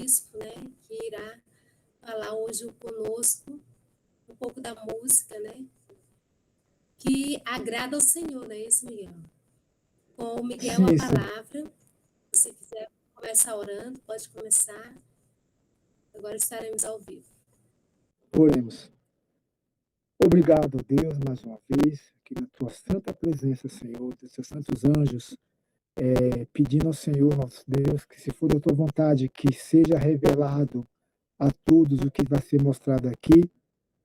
bispo, né, que irá falar hoje conosco um pouco da música, né, que agrada ao Senhor, né, isso, Miguel? Com o Miguel, a Sim, sim. palavra. Se você quiser começar orando, pode começar. Agora estaremos ao vivo. Oremos. Obrigado, Deus, mais uma vez, aqui na tua santa presença, Senhor, dos teus santos anjos, pedindo ao Senhor, nosso Deus, que se for da tua vontade, que seja revelado a todos o que vai ser mostrado aqui,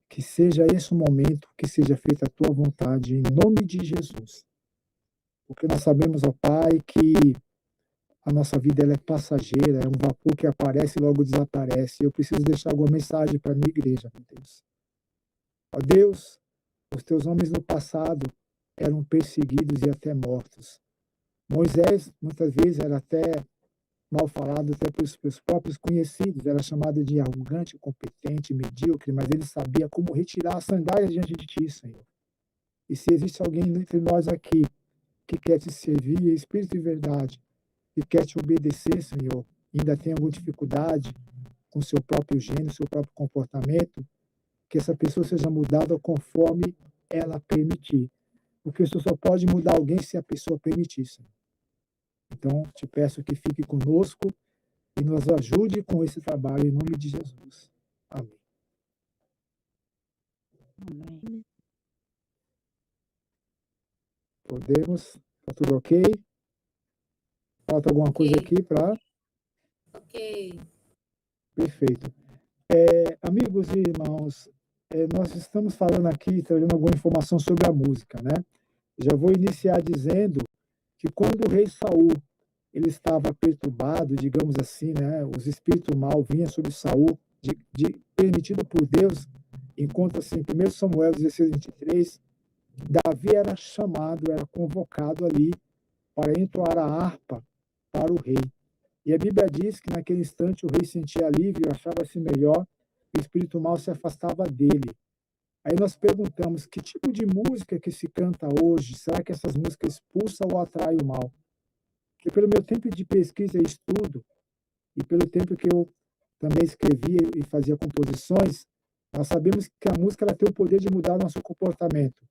que seja esse o momento, que seja feita a tua vontade, em nome de Jesus. Porque nós sabemos, ó Pai, que a nossa vida ela é passageira, é um vapor que aparece e logo desaparece. Eu preciso deixar alguma mensagem para a minha igreja, meu Deus. Ó Deus, os teus homens no passado eram perseguidos e até mortos. Moisés, muitas vezes, era até mal falado até pelos seus próprios conhecidos, era chamado de arrogante, incompetente, medíocre, mas ele sabia como retirar as sandálias diante de ti, Senhor. E se existe alguém entre nós aqui que quer te servir, Espírito de verdade, e quer te obedecer, Senhor, ainda tem alguma dificuldade com seu próprio gênio, seu próprio comportamento, que essa pessoa seja mudada conforme ela permitir. Porque você só pode mudar alguém se a pessoa permitir, Senhor. Então, te peço que fique conosco e nos ajude com esse trabalho, em nome de Jesus. Amém. Amém. Podemos? Está tudo ok? Falta alguma coisa aqui para... Ok. Perfeito. Amigos e irmãos, nós estamos falando aqui, trazendo alguma informação sobre a música, né? Já vou iniciar dizendo que quando o rei Saul ele estava perturbado, digamos assim, né? Os espíritos mal vinham sobre Saul, permitido por Deus, encontra-se em 1 Samuel 16:23, Davi era chamado, era convocado ali para entoar a harpa para o rei. E a Bíblia diz que naquele instante o rei sentia alívio, achava-se melhor, e o espírito mal se afastava dele. Aí nós perguntamos, que tipo de música que se canta hoje? Será que essas músicas expulsam ou atraem o mal? Porque pelo meu tempo de pesquisa e estudo, e pelo tempo que eu também escrevia e fazia composições, nós sabemos que a música ela tem o poder de mudar o nosso comportamento.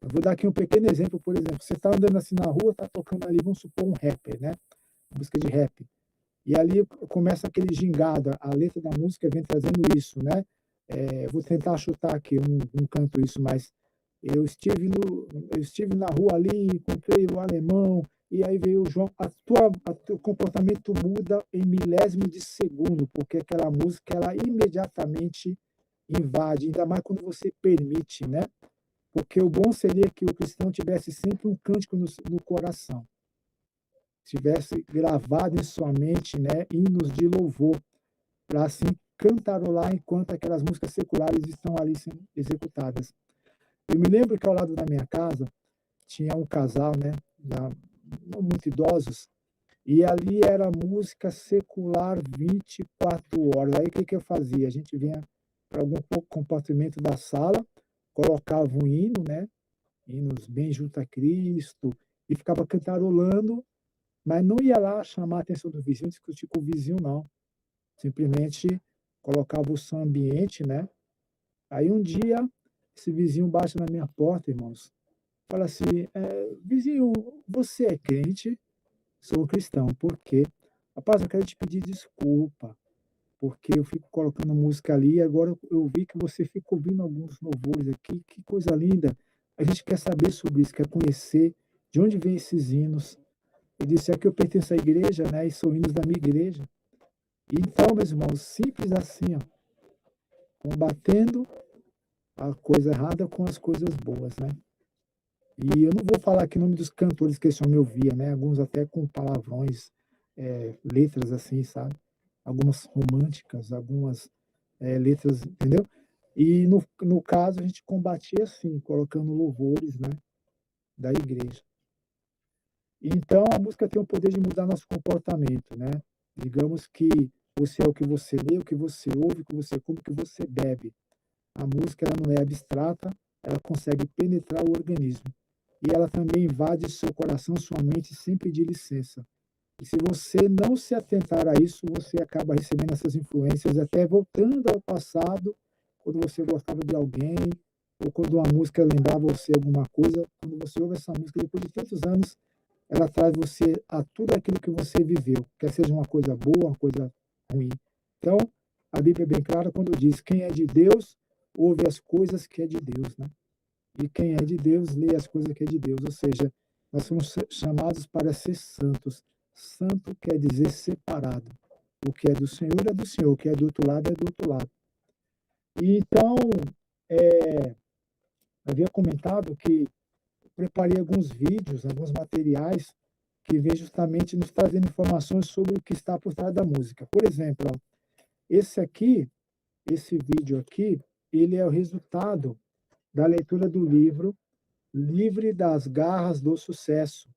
Eu vou dar aqui um pequeno exemplo, por exemplo, você está andando assim na rua, está tocando ali, vamos supor, um rapper, né? Música de rap. E ali começa aquele gingado, a letra da música vem trazendo isso, né? Vou tentar chutar aqui, eu não canto isso, mas eu estive na rua ali, encontrei o alemão, e aí veio o João. Teu comportamento muda em milésimo de segundo, porque aquela música, ela imediatamente invade, ainda mais quando você permite, né? Porque o bom seria que o cristão tivesse sempre um cântico no coração, tivesse gravado em sua mente, né, hinos de louvor, para assim cantarolar enquanto aquelas músicas seculares estão ali sendo executadas. Eu me lembro que ao lado da minha casa tinha um casal, né, não muito idosos, e ali era música secular 24 horas. Aí o que eu fazia? A gente vinha para algum compartimento da sala, colocava um hino, né, hinos bem junto a Cristo, e ficava cantarolando, mas não ia lá chamar a atenção do vizinho, discutir com o vizinho, não. Simplesmente colocava o som ambiente, né? Aí um dia, esse vizinho bate na minha porta, irmãos, fala assim, vizinho, você é crente? Sou cristão. Por quê? Rapaz, eu quero te pedir desculpa, porque eu fico colocando música ali e agora eu vi que você fica ouvindo alguns louvores aqui, que coisa linda. A gente quer saber sobre isso, quer conhecer de onde vêm esses hinos. Ele disse, é que eu pertenço à igreja, né, e são hinos da minha igreja. Então, meus irmãos, simples assim, ó, combatendo a coisa errada com as coisas boas, né? E eu não vou falar aqui o nome dos cantores que esse homem ouvia, né? Alguns até com palavrões, letras assim, sabe? Algumas românticas, algumas letras, entendeu? E no caso a gente combatia assim, colocando louvores, né, da igreja. Então a música tem o poder de mudar nosso comportamento, né? Digamos que você é o que você lê, o que você ouve, o que você come, o que você bebe. A música ela não é abstrata, ela consegue penetrar o organismo. E ela também invade seu coração, sua mente sem pedir licença. E se você não se atentar a isso, você acaba recebendo essas influências, até voltando ao passado, quando você gostava de alguém, ou quando uma música lembrava você alguma coisa, quando você ouve essa música, depois de tantos anos, ela traz você a tudo aquilo que você viveu, quer seja uma coisa boa, uma coisa ruim. Então, a Bíblia é bem clara quando diz: quem é de Deus, ouve as coisas que é de Deus, né? E quem é de Deus, lê as coisas que é de Deus. Ou seja, nós somos chamados para ser santos. Santo quer dizer separado. O que é do Senhor é do Senhor, o que é do outro lado é do outro lado. E então, havia comentado que preparei alguns vídeos, alguns materiais que vêm justamente nos trazendo informações sobre o que está por trás da música. Por exemplo, ó, esse vídeo aqui, ele é o resultado da leitura do livro Livre das Garras do Sucesso.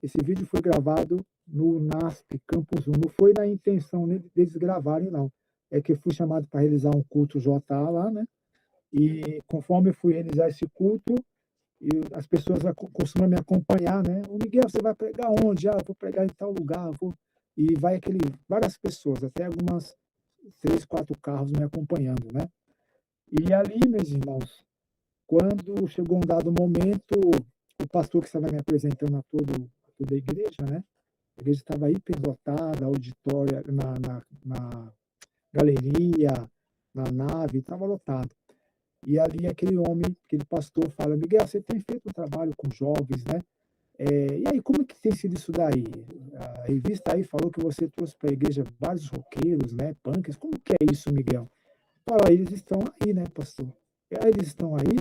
Esse vídeo foi gravado no NASP Campus 1. Não foi na intenção deles gravarem, não. É que eu fui chamado para realizar um culto JA lá, né? E conforme eu fui realizar esse culto, as pessoas costumam me acompanhar, né? O Miguel, você vai pregar onde? Ah, eu vou pregar em tal lugar. E vai várias pessoas, até algumas 3, 4 carros me acompanhando, né? E ali, meus irmãos, quando chegou um dado momento, o pastor que estava me apresentando a toda a igreja, né? A igreja estava hiperlotada, auditória, na galeria, na nave, estava lotado. E ali aquele homem, aquele pastor fala: Miguel, você tem feito um trabalho com jovens, né? E aí, como que tem sido isso daí? A revista aí falou que você trouxe para a igreja vários roqueiros, né? Punks. Como que é isso, Miguel? Fala, eles estão aí, né, pastor? Eles estão aí.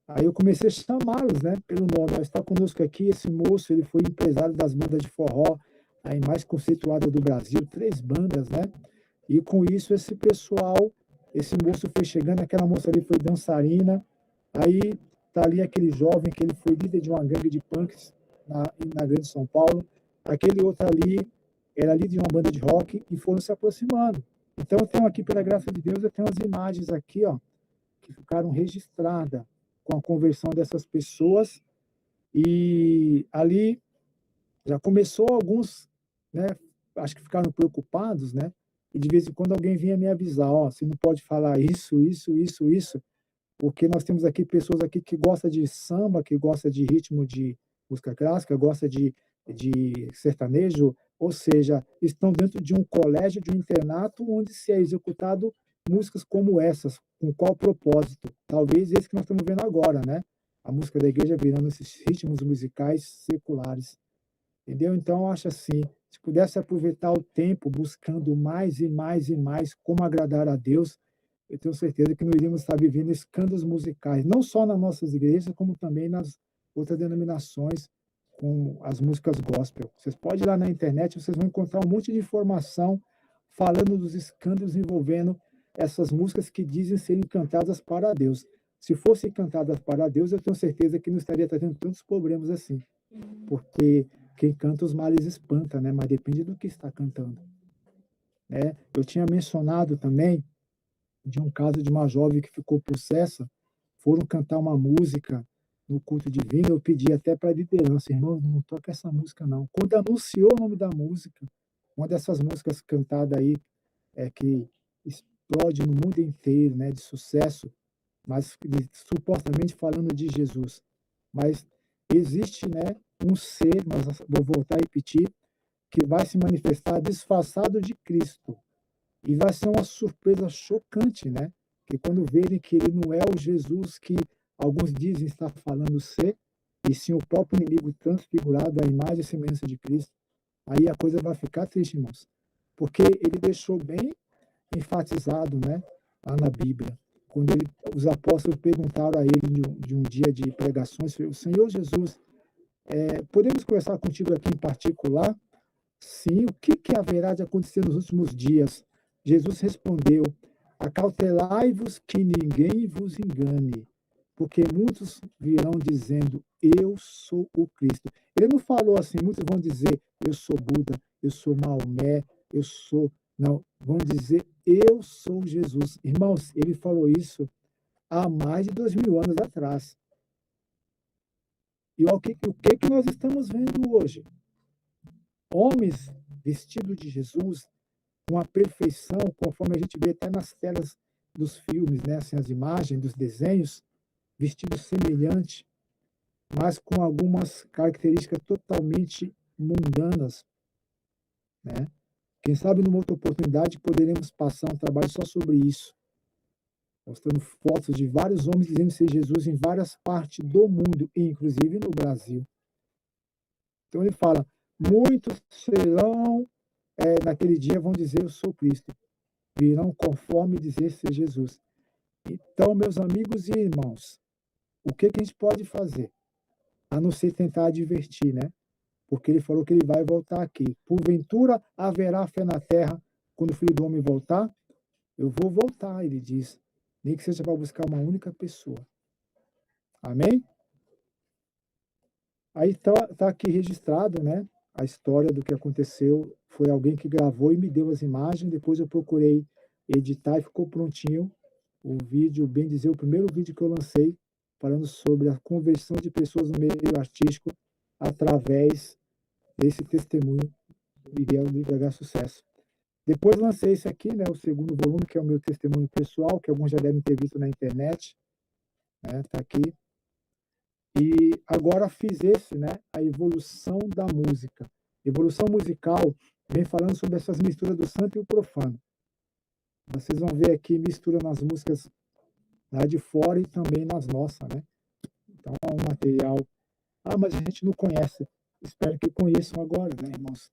Aí eu comecei a chamá-los, né, pelo nome. Está conosco aqui esse moço, ele foi empresário das bandas de forró, aí mais conceituada do Brasil, 3 bandas, né? E com isso esse moço foi chegando, aquela moça ali foi dançarina, aí tá ali aquele jovem que ele foi líder de uma gangue de punks na Grande São Paulo, aquele outro ali era líder de uma banda de rock e foram se aproximando. Então eu tenho aqui, pela graça de Deus, eu tenho as imagens aqui, ó, que ficaram registradas com a conversão dessas pessoas, e ali já começou alguns, né, acho que ficaram preocupados, né, e de vez em quando alguém vinha me avisar: ó, você não pode falar isso, porque nós temos aqui pessoas aqui que gostam de samba, que gostam de ritmo de música clássica, gosta de sertanejo, ou seja, estão dentro de um colégio, de um internato, onde se é executado músicas como essas. Com qual propósito? Talvez esse que nós estamos vendo agora, né? A música da igreja virando esses ritmos musicais seculares. Entendeu? Então, eu acho assim, se pudesse aproveitar o tempo buscando mais e mais e mais como agradar a Deus, eu tenho certeza que não iríamos estar vivendo escândalos musicais, não só nas nossas igrejas, como também nas outras denominações, com as músicas gospel. Vocês podem ir lá na internet, vocês vão encontrar um monte de informação falando dos escândalos envolvendo essas músicas que dizem serem cantadas para Deus. Se fossem cantadas para Deus, eu tenho certeza que não estaria trazendo tantos problemas assim, porque quem canta os males espanta, né? Mas depende do que está cantando, né? Eu tinha mencionado também de um caso de uma jovem que ficou possessa, foram cantar uma música no culto divino, eu pedi até para a liderança: irmão, não toca essa música não. Quando anunciou o nome da música, uma dessas músicas cantadas aí, que explode no mundo inteiro, né, de sucesso, mas supostamente falando de Jesus. Mas existe, né, um ser, mas vou voltar a repetir, que vai se manifestar disfarçado de Cristo. E vai ser uma surpresa chocante, né? Que quando verem que ele não é o Jesus que alguns dizem estar falando ser, e sim o próprio inimigo transfigurado, a imagem e semelhança de Cristo, aí a coisa vai ficar triste, irmãos. Porque ele deixou bem enfatizado, né, lá na Bíblia, quando os apóstolos perguntaram a ele de um dia de pregações: o Senhor Jesus, podemos conversar contigo aqui em particular? Sim, o que haverá de acontecer nos últimos dias? Jesus respondeu: acautelai-vos que ninguém vos engane, porque muitos virão dizendo: eu sou o Cristo. Ele não falou assim: muitos vão dizer: eu sou Buda, eu sou Maomé, eu sou. Não, vão dizer: eu sou Jesus. Irmãos, ele falou isso há mais de 2000 anos atrás. E o que nós estamos vendo hoje? Homens vestido de Jesus, com a perfeição, conforme a gente vê até nas telas dos filmes, né? Assim, as imagens dos desenhos, vestido semelhante, mas com algumas características totalmente mundanas, né? Quem sabe numa outra oportunidade poderemos passar um trabalho só sobre isso, mostrando fotos de vários homens dizendo ser Jesus em várias partes do mundo, inclusive no Brasil. Então ele fala, muitos serão, naquele dia vão dizer eu sou Cristo, virão conforme dizer ser Jesus. Então, meus amigos e irmãos, o que a gente pode fazer? A não ser tentar advertir, né? Porque ele falou que ele vai voltar aqui. Porventura haverá fé na terra quando o Filho do Homem voltar? Eu vou voltar, ele diz. Nem que seja para buscar uma única pessoa. Amém? Aí tá aqui registrado, né? A história do que aconteceu. Foi alguém que gravou e me deu as imagens. Depois eu procurei editar e ficou prontinho o vídeo, bem dizer, o primeiro vídeo que eu lancei, falando sobre a conversão de pessoas no meio artístico através desse testemunho Miguel do IBH Sucesso. Depois lancei esse aqui, né, o segundo volume, que é o meu testemunho pessoal, que alguns já devem ter visto na internet, né, tá aqui. E agora fiz esse, né, a evolução da música. Evolução musical vem falando sobre essas misturas do santo e o profano. Vocês vão ver aqui mistura nas músicas lá de fora e também nas nossas, né? Então é um material. Ah, mas a gente não conhece. Espero que conheçam agora, né, irmãos?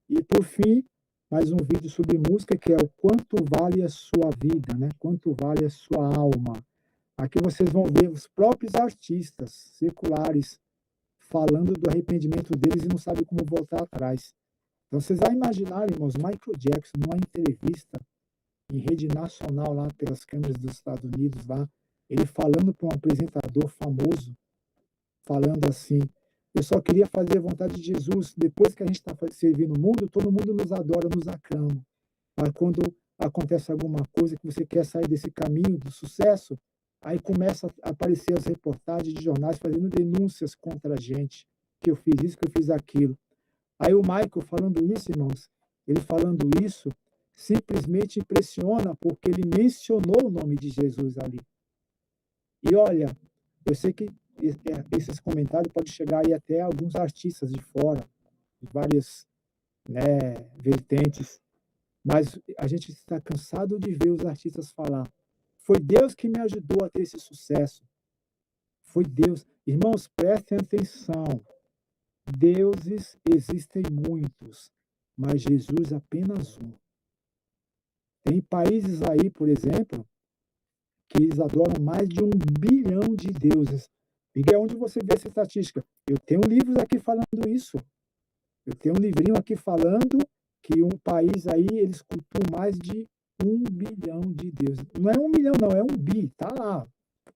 E por fim, mais um vídeo sobre música, que é o quanto vale a sua vida, né? Quanto vale a sua alma. Aqui vocês vão ver os próprios artistas seculares falando do arrependimento deles e não sabem como voltar atrás. Então vocês vão imaginar, irmãos, Michael Jackson, numa entrevista em rede nacional lá pelas câmeras dos Estados Unidos, lá, ele falando para um apresentador famoso, falando assim, eu só queria fazer a vontade de Jesus, depois que a gente está servindo o mundo, todo mundo nos adora, nos aclama. Mas quando acontece alguma coisa que você quer sair desse caminho do sucesso, aí começa a aparecer as reportagens de jornais fazendo denúncias contra a gente, que eu fiz isso, que eu fiz aquilo. Aí o Michael falando isso, irmãos, ele falando isso, simplesmente impressiona, porque ele mencionou o nome de Jesus ali. E olha, eu sei que esses comentários podem chegar aí até alguns artistas de fora, de várias, né, vertentes, mas a gente está cansado de ver os artistas falar. Foi Deus que me ajudou a ter esse sucesso. Foi Deus. Irmãos, prestem atenção. Deuses existem muitos, mas Jesus apenas um. Tem países aí, por exemplo, que eles adoram mais de 1 bilhão de deuses. Miguel, onde você vê essa estatística? Eu tenho livros aqui falando isso. Eu tenho um livrinho aqui falando que um país aí, eles cultuam mais de 1 bilhão de deuses. Não é 1 milhão, não, é 1 bi. Tá lá.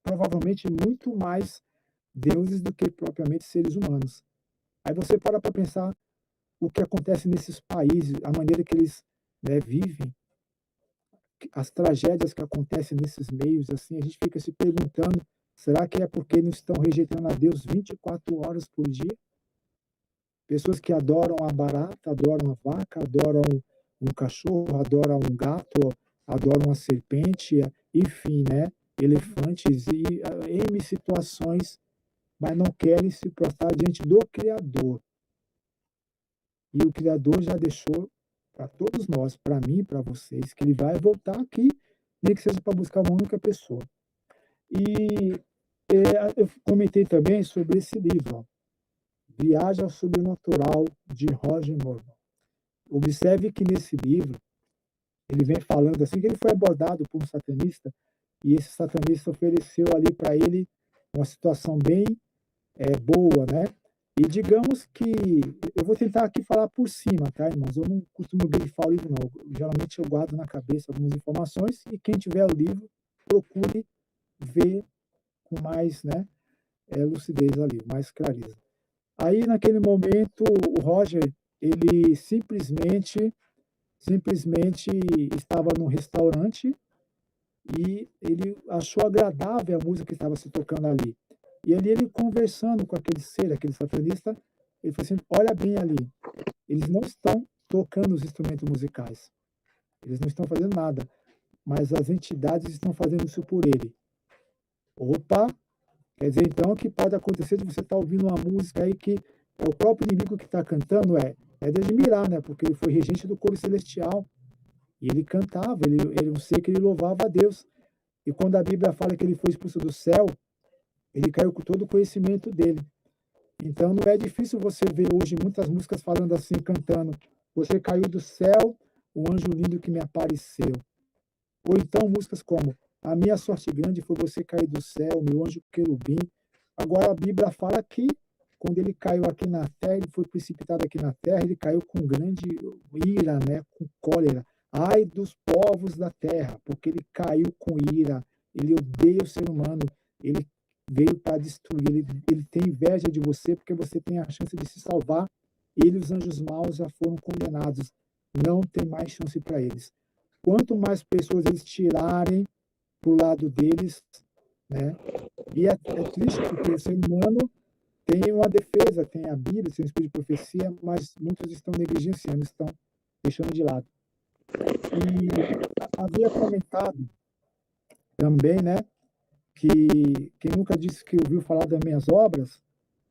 Provavelmente muito mais deuses do que propriamente seres humanos. Aí você para pensar o que acontece nesses países, a maneira que eles, né, vivem, as tragédias que acontecem nesses meios, assim, a gente fica se perguntando, será que é porque não estão rejeitando a Deus 24 horas por dia? Pessoas que adoram a barata, adoram a vaca, adoram um cachorro, adoram um gato, adoram a serpente, enfim, né? Elefantes e N situações, mas não querem se prostrar diante do Criador. E o Criador já deixou para todos nós, para mim e para vocês, que ele vai voltar aqui, nem que seja para buscar uma única pessoa. E eu comentei também sobre esse livro, ó, Viagem ao Sobrenatural, de Roger Morgan. Observe que nesse livro, ele vem falando assim, que ele foi abordado por um satanista, e esse satanista ofereceu ali para ele uma situação bem boa, né? E digamos que, eu vou tentar aqui falar por cima, tá, irmãos? Eu não costumo grifar o livro, não. Geralmente eu guardo na cabeça algumas informações e quem tiver o livro, procure ver com mais, né, lucidez ali, mais clareza. Aí, naquele momento, o Roger, ele simplesmente estava num restaurante e ele achou agradável a música que estava se tocando ali. E ali ele conversando com aquele ser, aquele satanista, ele falou assim, olha bem ali, eles não estão tocando os instrumentos musicais. Eles não estão fazendo nada, mas as entidades estão fazendo isso por ele. Opa! Quer dizer, então, que pode acontecer de você estar ouvindo uma música aí que é o próprio inimigo que está cantando, é de admirar, né? Porque ele foi regente do coro celestial, e ele cantava, eu sei que ele louvava a Deus. E quando a Bíblia fala que ele foi expulso do céu, ele caiu com todo o conhecimento dele. Então, não é difícil você ver hoje muitas músicas falando assim, cantando: você caiu do céu, o anjo lindo que me apareceu. Ou então músicas como: a minha sorte grande foi você cair do céu, meu anjo querubim. Agora a Bíblia fala que quando ele caiu aqui na terra, ele foi precipitado aqui na terra, ele caiu com grande ira, né, com cólera. Ai dos povos da terra, porque ele caiu com ira, ele odeia o ser humano, ele veio para destruir, ele tem inveja de você porque você tem a chance de se salvar. Ele e os anjos maus já foram condenados, não tem mais chance para eles. Quanto mais pessoas eles tirarem para o lado deles, né? E é triste porque o ser humano tem uma defesa, tem a Bíblia, tem o Espírito de profecia, mas muitos estão negligenciando, estão deixando de lado. E havia comentado também, né, que quem nunca disse que ouviu falar das minhas obras,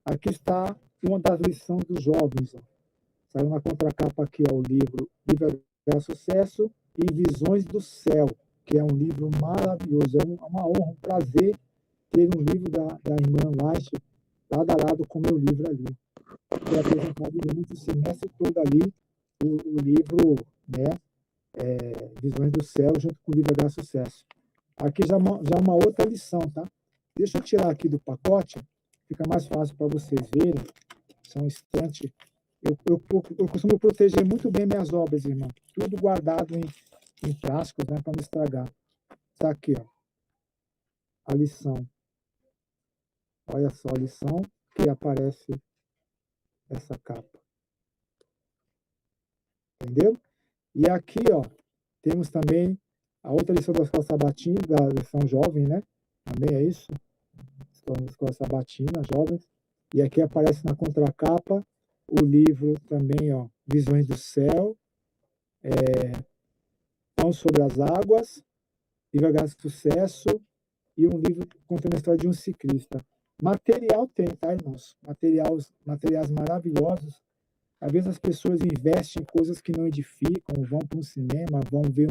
aqui está uma das lições dos jovens. Ó. Saiu na contracapa aqui, ó, o livro Viva o Sucesso e Visões do Céu, que é um livro maravilhoso. É uma honra, um prazer ter um livro da irmã White lado a lado com o meu livro ali. Foi apresentado durante o semestre todo ali, o livro, né, Visões do Céu, junto com o livro H Sucesso. Aqui já uma outra lição, tá? Deixa eu tirar aqui do pacote, fica mais fácil para vocês verem. São instantes. Eu costumo proteger muito bem minhas obras, irmão. Tudo guardado em plásticos, né, para não estragar. Está aqui, ó, a lição. Olha só a lição que aparece essa capa. Entendeu? E aqui, ó, temos também a outra lição da Escola Sabatina, da lição jovem, né? Também é isso. Escola Sabatina, jovens. E aqui aparece na contracapa o livro também, ó, Visões do Céu, Pão sobre as Águas, Livro H Sucesso e um livro contando a história de um ciclista. Material tem, tá, irmãos? Materiais maravilhosos. Às vezes as pessoas investem em coisas que não edificam, vão para um cinema, vão ver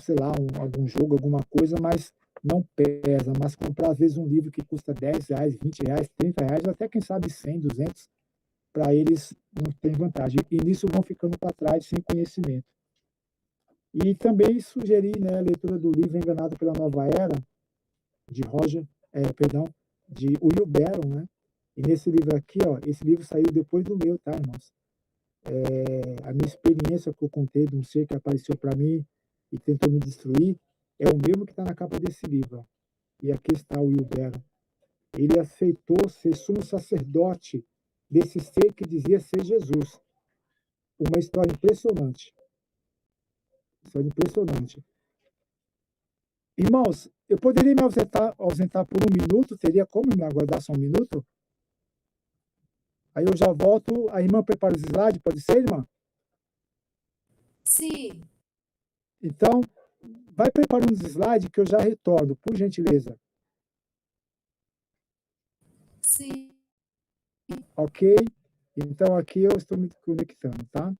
sei lá, algum jogo, alguma coisa, mas não pesa. Mas comprar, às vezes, um livro que custa R$10, R$20, R$30, até quem sabe 100, 200, para eles não tem vantagem. E nisso vão ficando para trás sem conhecimento. E também sugeri, né, a leitura do livro Enganado pela Nova Era, de de Will Barron, né? E nesse livro aqui, ó, esse livro saiu depois do meu, tá, irmãos? A minha experiência que eu contei de um ser que apareceu para mim e tentou me destruir é o mesmo que está na capa desse livro. Ó. E aqui está o Will Barron. Ele aceitou ser sumo sacerdote desse ser que dizia ser Jesus. Uma história impressionante. História impressionante. Irmãos, eu poderia me ausentar por um minuto? Teria como me aguardar só um minuto? Aí eu já volto. A irmã prepara os slides, pode ser, irmã? Sim, Então, vai preparando os slides que eu já retorno, por gentileza. sim. Ok? Então, aqui eu estou me conectando, tá?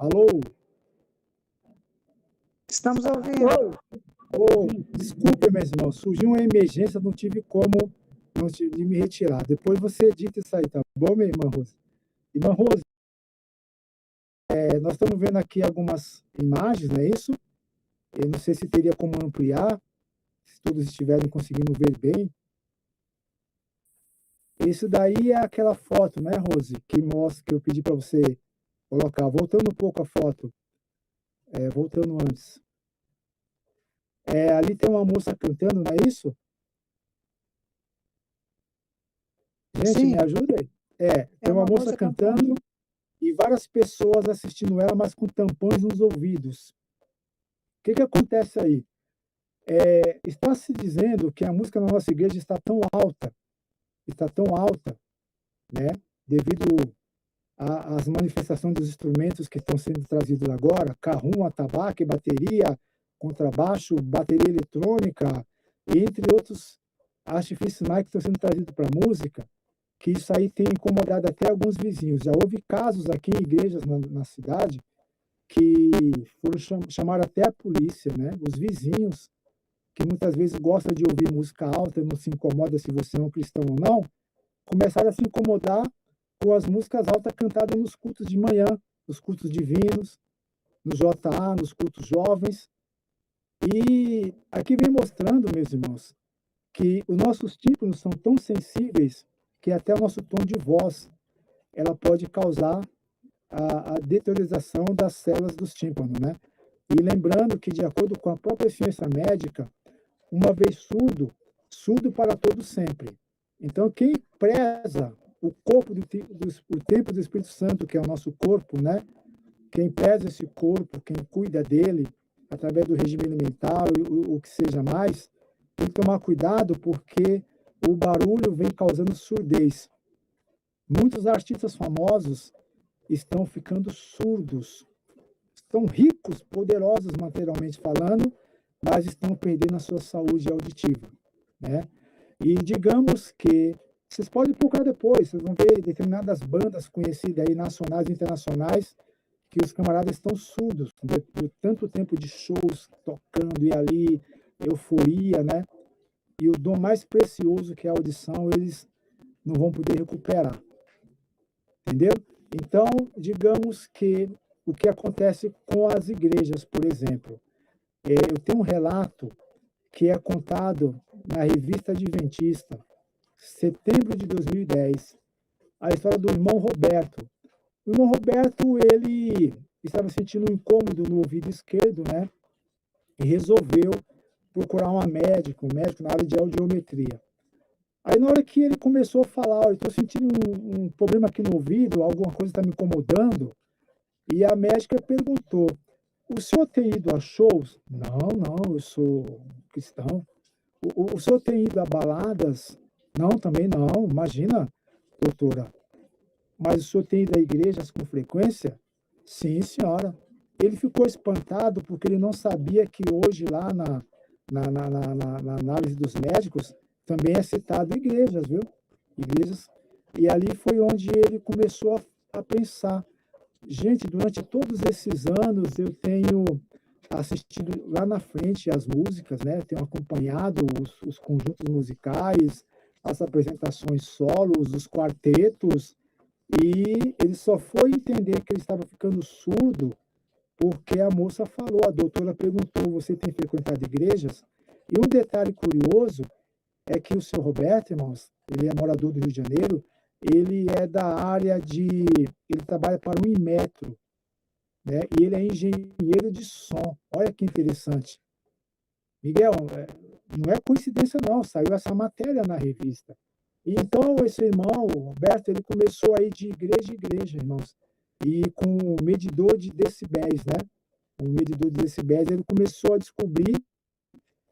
Alô? Estamos ouvindo. Desculpe, meus irmãos, surgiu uma emergência, não tive como de me retirar. Depois você edita isso aí, tá bom, minha irmã Rose? Irmã Rose, nós estamos vendo aqui algumas imagens, não é isso? Eu não sei se teria como ampliar, se todos estiverem conseguindo ver bem. Isso daí é aquela foto, né, Rose, que mostra, que eu pedi para você colocar. Voltando um pouco a foto, voltando antes. Ali tem uma moça cantando, não é isso? Gente, Sim. me ajuda aí. Tem uma moça cantando e várias pessoas assistindo ela, mas com tampões nos ouvidos. O que acontece aí? Está se dizendo que a música na nossa igreja está tão alta, né, devido às manifestações dos instrumentos que estão sendo trazidos agora, carrum, atabaque, bateria, contrabaixo, bateria eletrônica, entre outros artifícios mais que estão sendo trazidos para a música, que isso aí tem incomodado até alguns vizinhos. Já houve casos aqui em igrejas na cidade que foram chamar até a polícia, né? Os vizinhos, que muitas vezes gostam de ouvir música alta, não se incomoda se você é um cristão ou não, começaram a se incomodar com as músicas altas cantadas nos cultos de manhã, nos cultos divinos, no JA, nos cultos jovens. E aqui vem mostrando, meus irmãos, que os nossos tímpanos são tão sensíveis que até o nosso tom de voz ela pode causar a deteriorização das células dos tímpanos, né? E lembrando que, de acordo com a própria ciência médica, uma vez surdo, surdo para todo sempre. Então, quem preza o corpo o templo do Espírito Santo, que é o nosso corpo, né? Quem preza esse corpo, quem cuida dele, através do regime alimentar, o que seja mais, tem que tomar cuidado, porque o barulho vem causando surdez. Muitos artistas famosos estão ficando surdos. Estão ricos, poderosos materialmente falando, mas estão perdendo a sua saúde auditiva, né? E digamos que, vocês podem procurar depois, vocês vão ver determinadas bandas conhecidas aí, nacionais e internacionais, que os camaradas estão surdos, por tanto tempo de shows, tocando e ali, euforia, né? E o dom mais precioso, que é a audição, eles não vão poder recuperar. Entendeu? Então, digamos que o que acontece com as igrejas, por exemplo. Eu tenho um relato que é contado na Revista Adventista, setembro de 2010, a história do irmão Roberto. O irmão Roberto, ele estava sentindo um incômodo no ouvido esquerdo, né? E resolveu procurar um médico na área de audiometria. Aí, na hora que ele começou a falar, eu estou sentindo um problema aqui no ouvido, alguma coisa está me incomodando, e a médica perguntou, o senhor tem ido a shows? Não, eu sou cristão. O senhor tem ido a baladas? Não, também não. Imagina, doutora. Mas o senhor tem ido a igrejas com frequência? Sim, senhora. Ele ficou espantado porque ele não sabia que hoje lá na análise dos médicos também é citado igrejas, viu? Igrejas. E ali foi onde ele começou a pensar. Gente, durante todos esses anos eu tenho assistido lá na frente as músicas, né? Tenho acompanhado os conjuntos musicais, as apresentações solos, os quartetos, e ele só foi entender que ele estava ficando surdo porque a moça falou, a doutora perguntou, você tem frequentado igrejas? E um detalhe curioso é que o seu Roberto, irmãos, ele é morador do Rio de Janeiro, ele é da área ele trabalha para o Inmetro, né? E ele é engenheiro de som. Olha que interessante. Miguel, não é coincidência não, saiu essa matéria na revista. E então esse irmão, Roberto, ele começou a ir de igreja em igreja, irmãos, e com o medidor de decibéis, né? O medidor de decibéis, ele começou a descobrir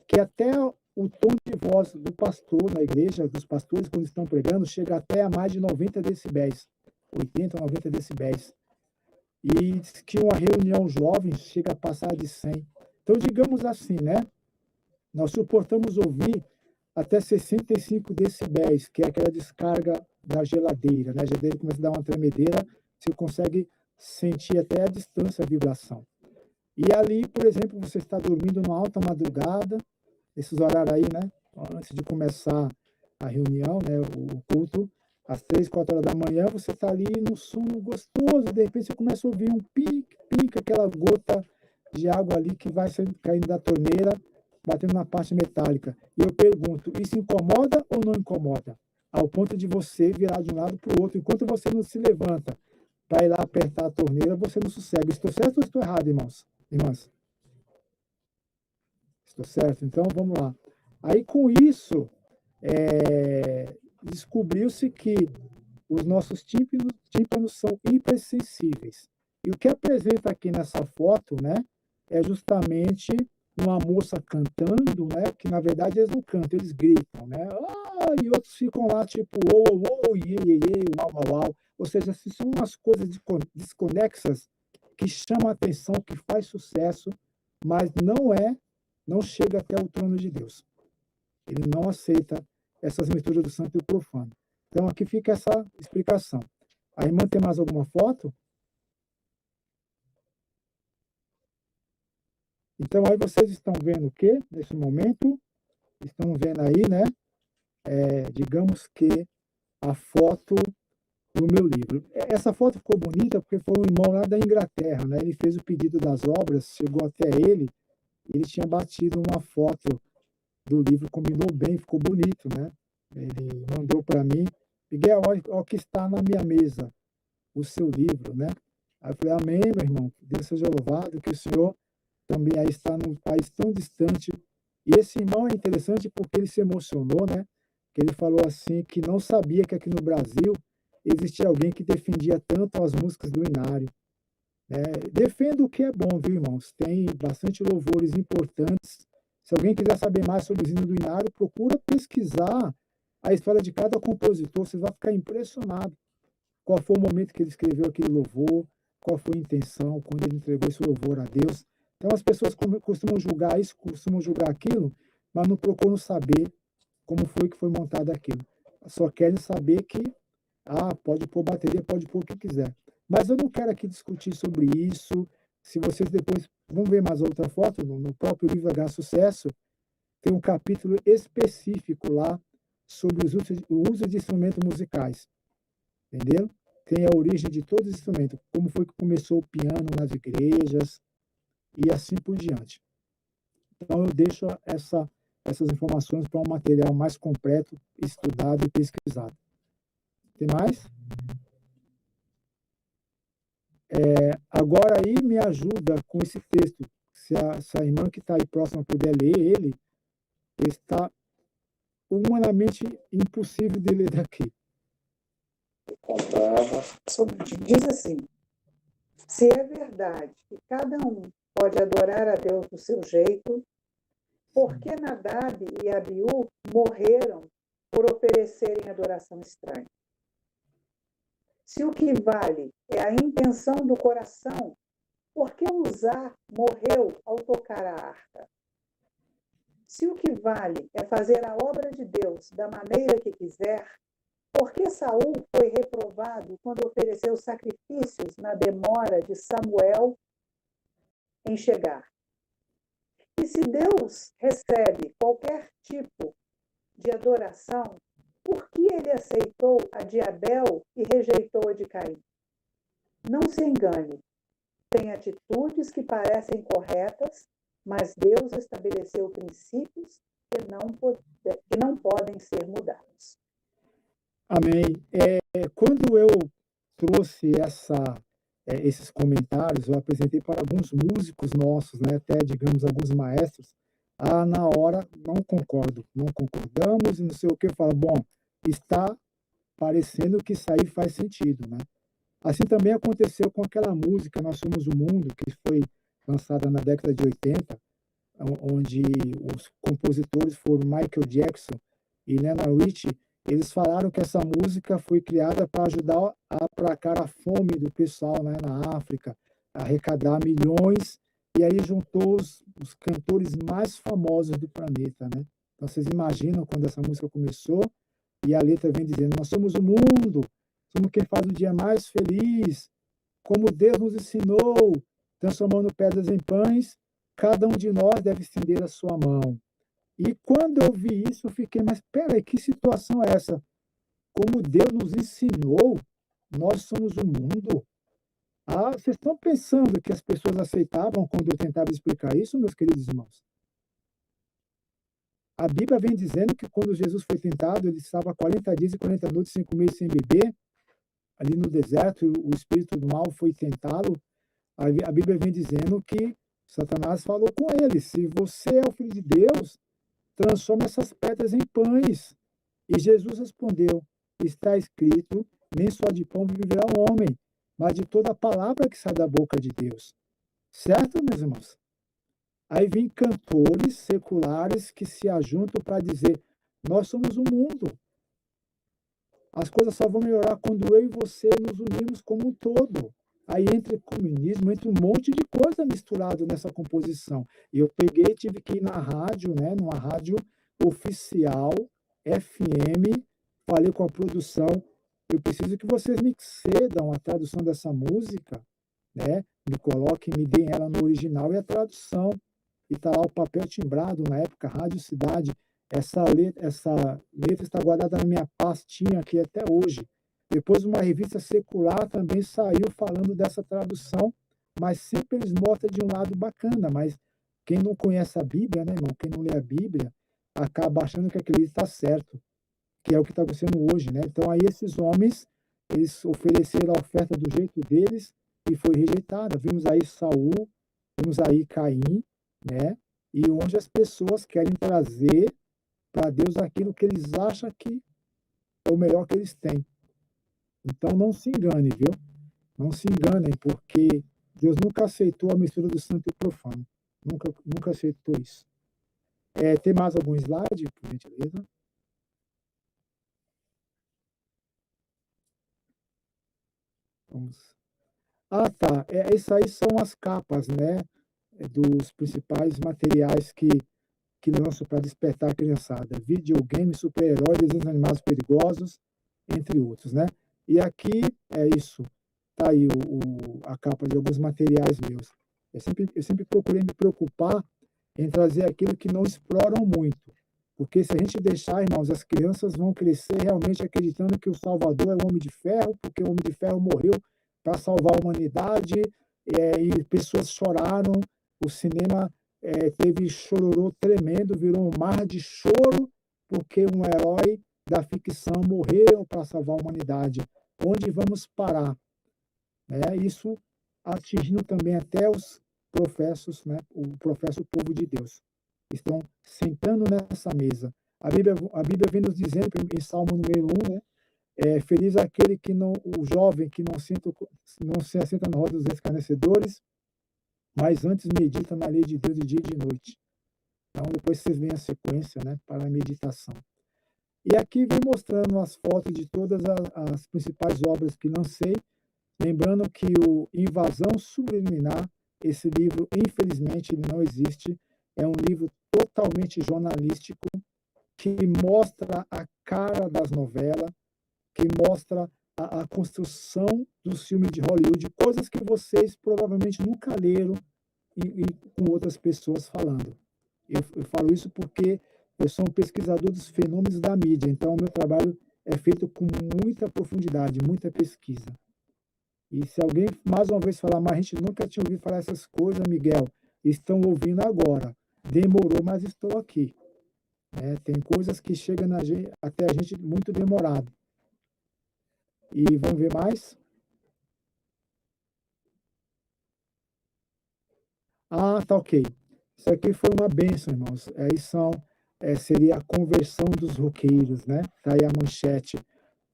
que até o tom de voz do pastor na igreja, dos pastores, quando estão pregando, chega até a mais de 90 decibéis, 80, 90 decibéis. E diz que uma reunião jovem chega a passar de 100. Então, digamos assim, né? Nós suportamos ouvir até 65 decibéis, que é aquela descarga da geladeira, né? A geladeira começa a dar uma tremedeira, você consegue sentir até a distância a vibração. E ali, por exemplo, você está dormindo numa alta madrugada, esses horários aí, né? Antes de começar a reunião, né? O culto, às 3, 4 horas da manhã, você está ali no sono gostoso, de repente você começa a ouvir um pique, pique, aquela gota de água ali que vai caindo da torneira, batendo na parte metálica. E eu pergunto, isso incomoda ou não incomoda? Ao ponto de você virar de um lado para o outro, enquanto você não se levanta para ir lá apertar a torneira, você não sossega. Estou certo ou estou errado, irmãos? Irmãs? Estou certo? Então, vamos lá. Aí, com isso, descobriu-se que os nossos tímpanos são hipersensíveis. E o que apresenta aqui nessa foto, né, é justamente uma moça cantando, né, que na verdade eles não cantam, eles gritam, né, e outros ficam lá tipo, iê, iê, iê, uau, uau, uau. Ou seja, são umas coisas desconexas que chamam a atenção, que faz sucesso, mas não chega até o trono de Deus. Ele não aceita essas misturas do santo e o profano. Então, aqui fica essa explicação. A irmã tem mais alguma foto? Então, aí vocês estão vendo o quê? Nesse momento, estão vendo aí, né? Digamos que a foto do meu livro. Essa foto ficou bonita porque foi um irmão lá da Inglaterra, né? Ele fez o pedido das obras, chegou até ele tinha batido uma foto do livro, combinou bem, ficou bonito, né? Ele mandou para mim, Miguel, olha o que está na minha mesa, o seu livro, né? Aí eu falei, amém, meu irmão, Deus seja louvado, que o Senhor também aí está num país tão distante. E esse irmão é interessante porque ele se emocionou, né? Que ele falou assim, que não sabia que aqui no Brasil existia alguém que defendia tanto as músicas do Inário. Defenda o que é bom, viu, irmãos? Tem bastante louvores importantes. Se alguém quiser saber mais sobre o hino do Inário, procura pesquisar a história de cada compositor, você vai ficar impressionado. Qual foi o momento que ele escreveu aquele louvor, qual foi a intenção, quando ele entregou esse louvor a Deus. Então, as pessoas costumam julgar isso, costumam julgar aquilo, mas não procuram saber como foi que foi montado aquilo. Só querem saber que, pode pôr bateria, pode pôr o que quiser. Mas eu não quero aqui discutir sobre isso. Se vocês depois vão ver mais outra foto, no próprio livro H Sucesso, tem um capítulo específico lá sobre o uso de instrumentos musicais. Entendeu? Tem a origem de todos os instrumentos, como foi que começou o piano nas igrejas e assim por diante. Então, eu deixo essas informações para um material mais completo, estudado e pesquisado. Tem mais? Agora aí me ajuda com esse texto. Se a irmã que está aí próxima puder ler ele, está humanamente impossível de ler daqui. Diz assim: se é verdade que cada um pode adorar a Deus do seu jeito, por que Nadab e Abiú morreram por oferecerem adoração estranha? Se o que vale é a intenção do coração, por que Uzá morreu ao tocar a harpa? Se o que vale é fazer a obra de Deus da maneira que quiser, por que Saul foi reprovado quando ofereceu sacrifícios na demora de Samuel em chegar? E se Deus recebe qualquer tipo de adoração, por que ele aceitou a de Abel e rejeitou a de Caim? Não se engane, tem atitudes que parecem corretas, mas Deus estabeleceu princípios que não podem ser mudados. Amém. Quando eu trouxe esses comentários, eu apresentei para alguns músicos nossos, né, até, digamos, alguns maestros, na hora, não concordamos, e não sei o que, eu falo, bom, está parecendo que isso aí faz sentido, né? Assim também aconteceu com aquela música Nós Somos o Mundo, que foi lançada na década de 80, onde os compositores foram Michael Jackson e Lionel Richie. Eles falaram que essa música foi criada para ajudar a aplacar a fome do pessoal, né, na África, arrecadar milhões, e aí juntou os cantores mais famosos do planeta, né? Então, vocês imaginam quando essa música começou, e a letra vem dizendo, nós somos o mundo, somos quem faz o dia mais feliz, Como Deus nos ensinou, transformando pedras em pães, cada um de nós deve estender a sua mão. E quando eu vi isso, eu fiquei, mas peraí, que situação é essa? Como Deus nos ensinou, nós somos o mundo. Ah, vocês estão pensando que as pessoas aceitavam quando eu tentava explicar isso, meus queridos irmãos? A Bíblia vem dizendo que quando Jesus foi tentado, ele estava 40 dias e 40 noites sem comer e sem beber, ali no deserto, o espírito do mal foi tentá-lo. A Bíblia vem dizendo que Satanás falou com ele: se você é o filho de Deus, transforma essas pedras em pães. E Jesus respondeu: está escrito, nem só de pão viverá o homem, mas de toda a palavra que sai da boca de Deus. Certo, meus irmãos? Aí vem cantores seculares que se ajuntam para dizer: nós somos o mundo. As coisas só vão melhorar quando eu e você nos unirmos como um todo. Aí entra comunismo, entra um monte de coisa misturado nessa composição. E eu peguei, tive que ir na rádio, né, numa rádio oficial, FM, falei com a produção: eu preciso que vocês me cedam a tradução dessa música, né? Me coloquem, me deem ela no original e a tradução. E está lá o papel timbrado, na época, Rádio Cidade. Essa letra está guardada na minha pastinha aqui até hoje. Depois, uma revista secular também saiu falando dessa tradução, mas sempre eles mostram de um lado bacana. Mas quem não conhece a Bíblia, né, irmão? Quem não lê a Bíblia, acaba achando que aquele está certo, que é o que está acontecendo hoje, né? Então, aí esses homens, eles ofereceram a oferta do jeito deles e foi rejeitada. Vimos aí Saul, vimos aí Caim, né? E onde as pessoas querem trazer para Deus aquilo que eles acham que é o melhor que eles têm. Então, não se engane, viu? Não se enganem, porque Deus nunca aceitou a mistura do santo e profano. Nunca aceitou isso. Tem mais algum slide, por gentileza? Vamos. Ah, tá. Isso aí são as capas, né? Dos principais materiais que lançam para despertar a criançada. Videogame, super-heróis, desenhos animados perigosos, entre outros, né? E aqui é isso. Tá aí a capa de alguns materiais meus. Eu sempre procurei me preocupar em trazer aquilo que não exploram muito. Porque se a gente deixar, irmãos, as crianças vão crescer realmente acreditando que o Salvador é o Homem de Ferro, porque o Homem de Ferro morreu para salvar a humanidade, e pessoas choraram. O cinema teve chororô tremendo, virou um mar de choro, porque um herói da ficção morreu para salvar a humanidade. Onde vamos parar? Isso atingindo também até os professos, né? O professo povo de Deus. Estão sentando nessa mesa. A Bíblia vem nos dizendo em Salmo número 1, né? Feliz aquele que não, o jovem que não se assenta na roda dos escarnecedores, mas antes medita na lei de Deus de dia e de noite. Então, depois vocês veem a sequência, né, para a meditação. E aqui vem mostrando as fotos de todas as principais obras que lancei, lembrando que o Invasão Subliminar, esse livro, infelizmente, ele não existe, é um livro totalmente jornalístico, que mostra a cara das novelas, que mostra a construção dos filmes de Hollywood, coisas que vocês provavelmente nunca leram e com outras pessoas falando. Eu falo isso porque eu sou um pesquisador dos fenômenos da mídia, então o meu trabalho é feito com muita profundidade, muita pesquisa. E se alguém mais uma vez falar, mas a gente nunca tinha ouvido falar essas coisas, Miguel, estão ouvindo agora. Demorou, mas estou aqui. Tem coisas que chegam até a gente muito demorado. E vamos ver mais? Ah, tá ok. Isso aqui foi uma bênção, irmãos. Seria a conversão dos roqueiros, né? Tá aí a manchete.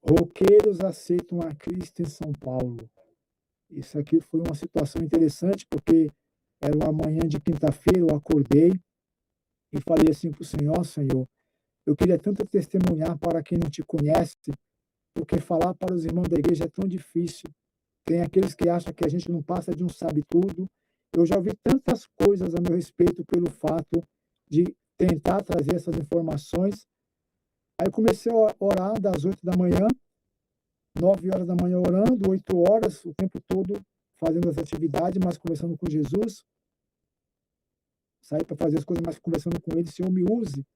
Roqueiros aceitam a Cristo em São Paulo. Isso aqui foi uma situação interessante, porque era uma manhã de quinta-feira, eu acordei e falei assim para o Senhor: Senhor, eu queria tanto testemunhar para quem não te conhece, porque falar para os irmãos da igreja é tão difícil. Tem aqueles que acham que a gente não passa de um sabe-tudo. Eu já ouvi tantas coisas a meu respeito pelo fato de tentar trazer essas informações. Aí eu comecei a orar das 8 da manhã, 9 horas da manhã orando, 8 horas, o tempo todo fazendo as atividades, mas conversando com Jesus. Sair para fazer as coisas, mas conversando com Ele, Senhor, me use.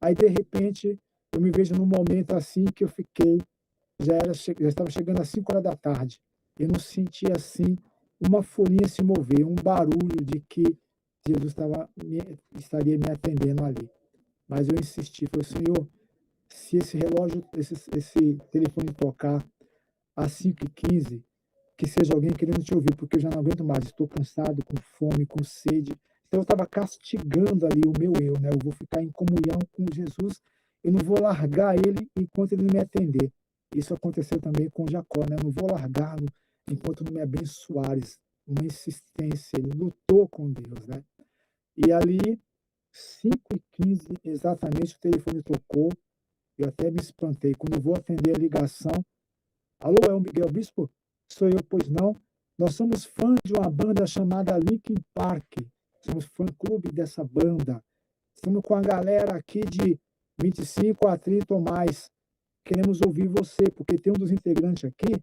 Aí, de repente, eu me vejo num momento assim que eu fiquei, já estava chegando às 5 horas da tarde. Eu não sentia assim uma folhinha se mover, um barulho de que Jesus estaria me atendendo ali. Mas eu insisti, falei, Senhor, se esse relógio, esse telefone tocar às 5h15, que seja alguém querendo te ouvir, porque eu já não aguento mais, estou cansado, com fome, com sede. Então eu estava castigando ali o meu eu, né? Eu vou ficar em comunhão com Jesus, eu não vou largar ele enquanto ele não me atender. Isso aconteceu também com Jacó, né? Eu não vou largá-lo enquanto não me abençoares. Uma insistência, ele lutou com Deus, né? E ali, 5h15, exatamente, o telefone tocou, eu até me espantei. Quando eu vou atender a ligação, alô, é o Miguel Bispo? Sou eu, pois não. Nós somos fãs de uma banda chamada Linkin Park. Somos fã-clube dessa banda. Estamos com a galera aqui de 25 a 30 ou mais. Queremos ouvir você, porque tem um dos integrantes aqui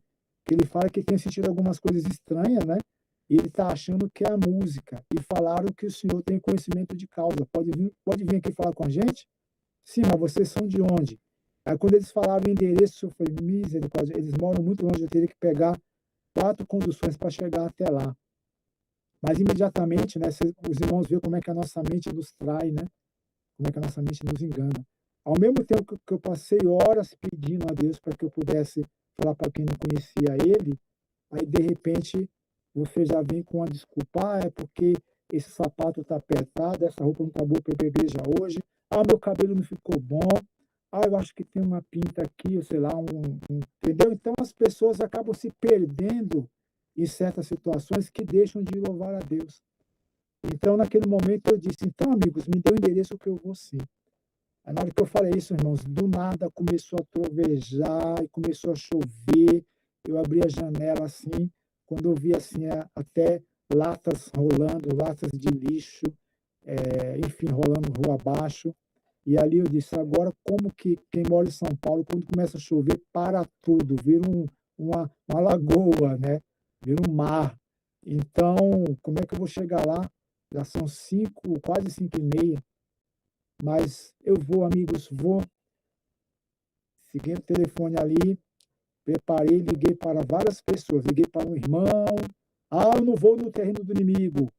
que ele fala que tem sentido algumas coisas estranhas, né? E ele está achando que é a música. E falaram que o senhor tem conhecimento de causa. Pode vir aqui falar com a gente? Sim, mas vocês são de onde? Aí quando eles falaram o endereço, eu falei, misericórdia, eles moram muito longe, eu teria que pegar 4 conduções para chegar até lá. Mas imediatamente, né, os irmãos veem como é que a nossa mente nos trai, né? Como é que a nossa mente nos engana. Ao mesmo tempo que eu passei horas pedindo a Deus para que eu pudesse falar para quem não conhecia ele, aí de repente você já vem com uma desculpa, é porque esse sapato está apertado, essa roupa não está boa para ir para a igreja hoje, meu cabelo não ficou bom, eu acho que tem uma pinta aqui, ou sei lá, entendeu? Então as pessoas acabam se perdendo em certas situações que deixam de louvar a Deus. Então, naquele momento eu disse, então, amigos, me dê o endereço que eu vou sim. Aí, na hora que eu falei isso, irmãos, do nada começou a trovejar e começou a chover. Eu abri a janela assim, quando eu vi assim, até latas rolando, latas de lixo, enfim, rolando rua abaixo. E ali eu disse, agora como que quem mora em São Paulo, quando começa a chover, para tudo, vira uma lagoa, né? Vira um mar. Então, como é que eu vou chegar lá? Já são 5, quase 5h30. Mas eu vou, amigos, vou. Segui o telefone ali, preparei, liguei para várias pessoas. Liguei para um irmão. Eu não vou no terreno do inimigo.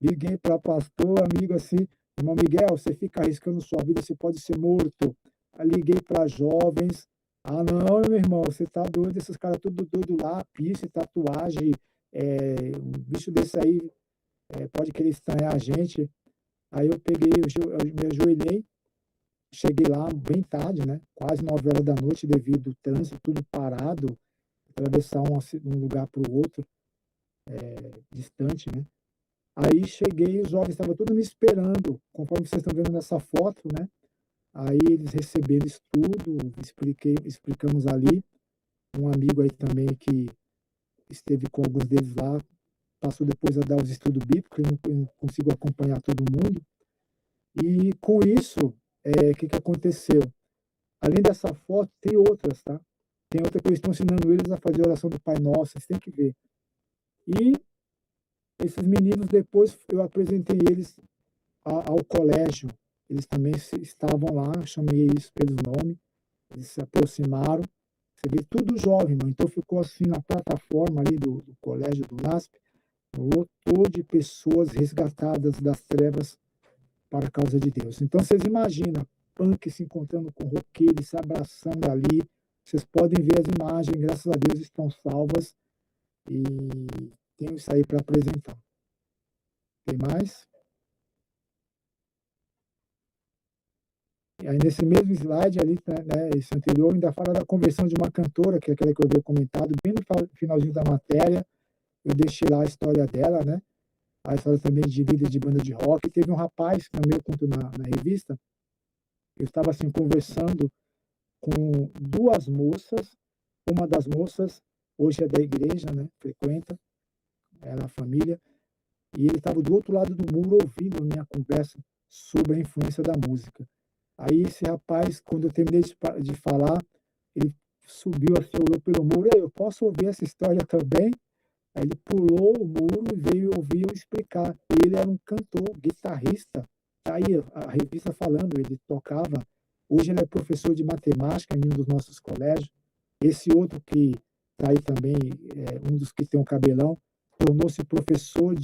Liguei para pastor, amigo assim. Irmão Miguel, você fica arriscando sua vida, você pode ser morto. Liguei para jovens. Não, meu irmão, você tá doido, esses caras tudo doido lá, piercing, tatuagem, um bicho desse aí pode querer estranhar a gente. Aí eu peguei, eu me ajoelhei, cheguei lá bem tarde, né? Quase 9 horas da noite, devido ao trânsito, tudo parado, atravessar um lugar para o outro, distante, né? Aí cheguei, os jovens estavam todos me esperando, conforme vocês estão vendo nessa foto, né? Aí eles receberam estudo, explicamos ali. Um amigo aí também que esteve com alguns deles lá, passou depois a dar os estudos bíblicos, eu não consigo acompanhar todo mundo. E com isso, o que aconteceu? Além dessa foto, tem outras, tá? Tem outra que eu estou ensinando eles a fazer a oração do Pai Nosso, vocês têm que ver. E esses meninos, depois eu apresentei eles ao colégio. Eles também estavam lá, chamei eles pelos nomes, eles se aproximaram. Você vê tudo jovem, mano. Então ficou assim na plataforma ali do colégio do NASP, lotou de pessoas resgatadas das trevas para a causa de Deus. Então vocês imaginam, punk se encontrando com roqueiro, se abraçando ali. Vocês podem ver as imagens, graças a Deus estão salvas. E tenho isso aí para apresentar. Tem mais? E aí nesse mesmo slide ali, né, esse anterior, ainda fala da conversão de uma cantora, que é aquela que eu havia comentado, bem no finalzinho da matéria. Eu deixei lá a história dela, né? A história também de líder de banda de rock. Teve um rapaz, que também eu conto na revista, eu estava assim conversando com 2 moças. Uma das moças hoje é da igreja, né? Frequenta, é na família. E ele estava do outro lado do muro ouvindo a minha conversa sobre a influência da música. Aí esse rapaz, quando eu terminei de falar, ele subiu assim, olhou pelo muro. Eu posso ouvir essa história também? Aí ele pulou o muro e veio ouvir eu explicar. Ele era um cantor, guitarrista. Tá aí a revista falando, ele tocava. Hoje ele é professor de matemática em um dos nossos colégios. Esse outro que está aí também, um dos que tem um cabelão, tornou-se professor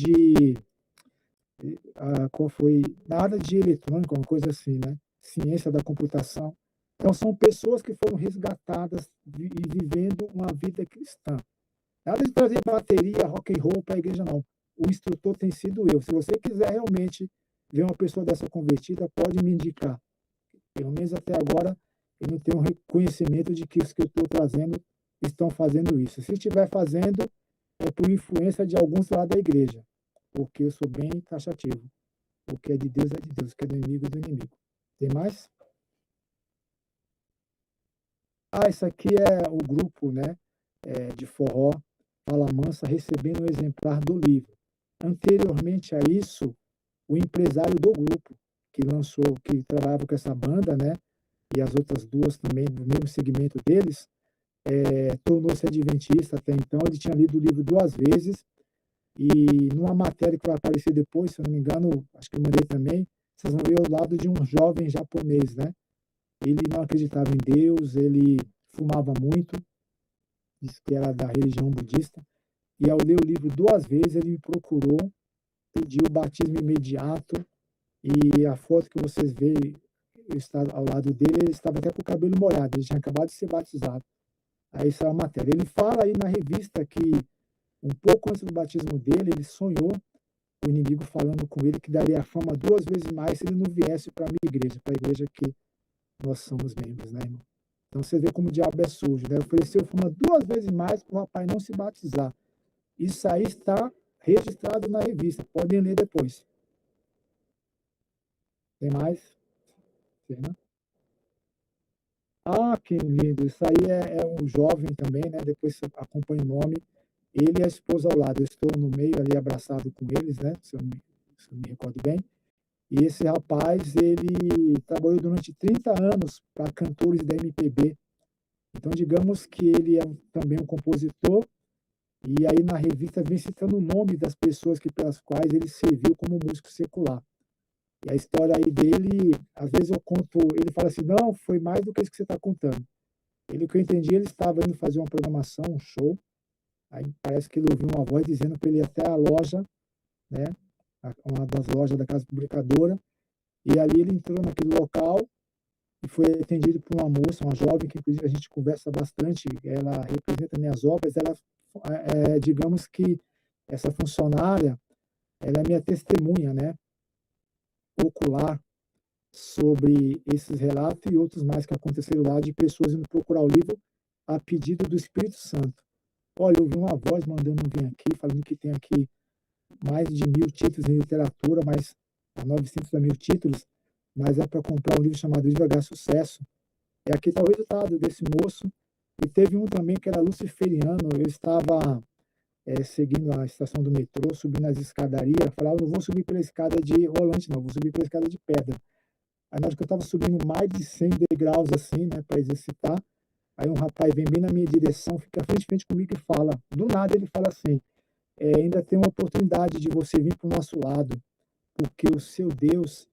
qual foi? Na área de eletrônica, uma coisa assim, né? Ciência da computação. Então, são pessoas que foram resgatadas e vivendo uma vida cristã. Nada de trazer bateria, rock and roll para a igreja, não. O instrutor tem sido eu. Se você quiser realmente ver uma pessoa dessa convertida, pode me indicar. Pelo menos até agora, eu não tenho reconhecimento de que os que eu estou trazendo estão fazendo isso. Se estiver fazendo, é por influência de alguns lá da igreja, porque eu sou bem taxativo. O que é de Deus é de Deus, o que é do inimigo é do inimigo. Tem mais? Isso aqui é o grupo, né, de forró Fala Mansa recebendo um exemplar do livro. Anteriormente a isso, o empresário do grupo, que trabalhava com essa banda, né, e as outras duas também do mesmo segmento deles, tornou-se adventista até então. Ele tinha lido o livro 2 vezes e numa matéria que vai aparecer depois, se eu não me engano, acho que eu mandei também, vocês vão ver o lado de um jovem japonês, né? Ele não acreditava em Deus, ele fumava muito, disse que era da religião budista, e ao ler o livro 2 vezes, ele me procurou, pediu o batismo imediato, e a foto que vocês veem está ao lado dele, ele estava até com o cabelo molhado, ele tinha acabado de ser batizado. Aí saiu a matéria. Ele fala aí na revista que um pouco antes do batismo dele, ele sonhou o inimigo falando com ele que daria a fama 2 vezes mais se ele não viesse para a minha igreja, para a igreja que nós somos membros, né, irmão? Então você vê como o diabo é sujo, né? Ofereceu fama 2 vezes mais para o rapaz não se batizar. Isso aí está registrado na revista, podem ler depois. Tem mais? Tem, né? Que lindo! Isso aí é um jovem também, né? Depois você acompanha o nome. Ele e a esposa ao lado. Eu estou no meio ali abraçado com eles, né? Se eu me recordo bem. E esse rapaz, ele trabalhou durante 30 anos para cantores da MPB. Então, digamos que ele é também um compositor. E aí na revista vem citando o nome das pessoas pelas quais ele serviu como músico secular. E a história aí dele, às vezes eu conto, ele fala assim, não, foi mais do que isso que você está contando. O que eu entendi, ele estava indo fazer uma programação, um show, aí parece que ele ouviu uma voz dizendo para ele ir até a loja, né, uma das lojas da casa publicadora, e ali ele entrou naquele local e foi atendido por uma moça, uma jovem, que inclusive a gente conversa bastante, ela representa minhas obras, ela, digamos que essa funcionária, ela é minha testemunha, né, ocular, sobre esses relatos e outros mais que aconteceram lá de pessoas indo procurar o livro a pedido do Espírito Santo. Olha, eu ouvi uma voz mandando vir aqui, falando que tem aqui mais de 1000 títulos em literatura, mais 900 mil títulos, mas é para comprar um livro chamado Livro H Sucesso. E aqui está o resultado desse moço. E teve um também que era luciferiano. Eu estava seguindo a estação do metrô, subindo as escadarias, falava, não vou subir pela escada de rolante, não, vou subir pela escada de pedra. Aí na hora que eu estava subindo mais de 100 degraus assim, né, para exercitar, aí um rapaz vem bem na minha direção, fica frente comigo e fala, do nada ele fala assim, ainda tem uma oportunidade de você vir para o nosso lado, porque o seu Deus